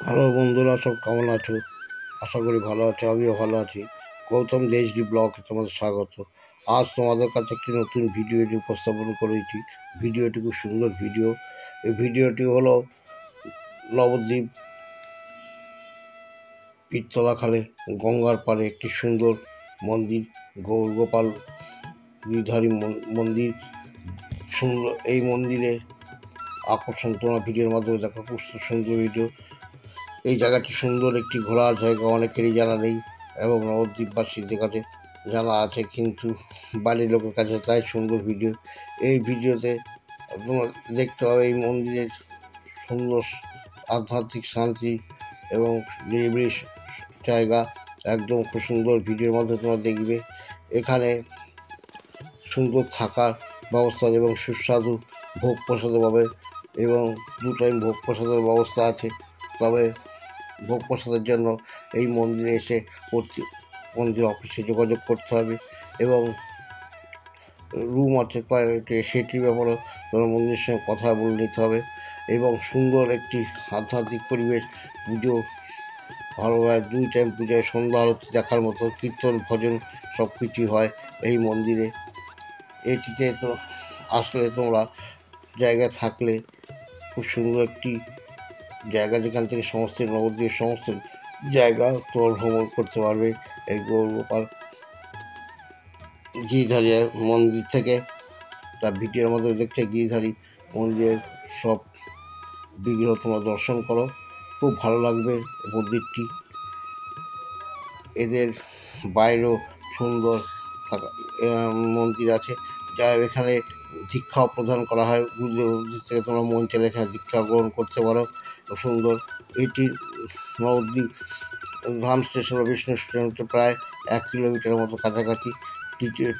Hello বন্ধুরা, সব কেমন আছো? আশা করি ভালো আছো, আমিও ভালো আছি। গৌতম দেশজি ব্লগে তোমাদের স্বাগত। আজ তোমাদের কাছে একটি নতুন ভিডিওটি উপস্থাপন করেছি। ভিডিওটি খুব সুন্দর ভিডিও। এই ভিডিওটি হলো নবদ্বীপ পীরতলা খালে গঙ্গার পাড়ে একটি সুন্দর মন্দির, গৌরগোপাল গিরিধারী মন্দির। সুন্দর এই মন্দিরে আকর্ষণ তোমার ভিডিওর মাধ্যমে দেখো, খুব সুন্দর ভিডিও। এই জায়গাটি সুন্দর একটি ঘোরার জায়গা, অনেকেরই জানা নেই এবং নবদ্বীপবাসীদের কাছে জানা আছে, কিন্তু বাড়ির লোকের কাছে তাই সুন্দর ভিডিও। এই ভিডিওতে তোমরা দেখতে পাবে এই মন্দিরের সুন্দর আধ্যাত্মিক শান্তি এবং নিরিবিলি জায়গা। একদম খুব সুন্দর ভিডিওর মধ্যে তোমরা দেখবে। এখানে সুন্দর থাকার ব্যবস্থা এবং সুস্বাদু ভোগ প্রসাদও পাবে এবং 2 টাইম ভোগ প্রসাদের ব্যবস্থা আছে। তবে ভোগ প্রসাদের জন্য এই মন্দিরে এসে মন্দির অফিসে যোগাযোগ করতে হবে এবং রুম আছে কয়েকটি, সেটির ব্যাপারে তোমার মন্দিরের সঙ্গে কথা বলে নিতে হবে এবং সুন্দর একটি আধ্যাত্মিক পরিবেশ। পুজো ভালোভাবে 2 টাইম পূজায় সন্ধ্যা আরতি দেখার মতো, কীর্তন ভজন সব কিছুই হয় এই মন্দিরে। এটিতে তো আসলে তোমরা জায়গা থাকলে খুব সুন্দর একটি জায়গা, যেখান থেকে সমস্ত নবদ্বীপের সমস্ত জায়গা তোমরা ভ্রমণ করতে পারবে এই গৌরগোপাল গিরিধারী মন্দির থেকে। তার ভিডিওর মধ্যে দেখতে গিরিধারী মন্দিরের সব বিগ্রহ তোমরা দর্শন করো, খুব ভালো লাগবে মন্দিরটি। এদের বাইরেও সুন্দর মন্দির আছে, যা এখানে দীক্ষাও প্রদান করা হয়। গুরুদেব থেকে তোমরা মন চাইলে এখানে দীক্ষা গ্রহণ করতে পারো। সুন্দর এটি নবদ্বীপ ধাম স্টেশন বা বিষ্ণু স্টেশন প্রায় 1 কিলোমিটারের মতো কাছাকাছি।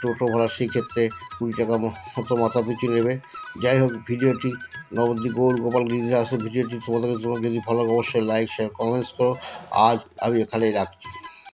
টোটো ভাড়া সেই ক্ষেত্রে 20 টাকা মতো মাথা পিছু নেবে। যাই হোক, ভিডিওটি নবদ্বীপ গৌরগোপাল গিরিধারী ভিডিওটি তোমাদের যদি ভালো লাগে অবশ্যই লাইক, শেয়ার, কমেন্টস করো। আজ আমি এখানেই রাখছি।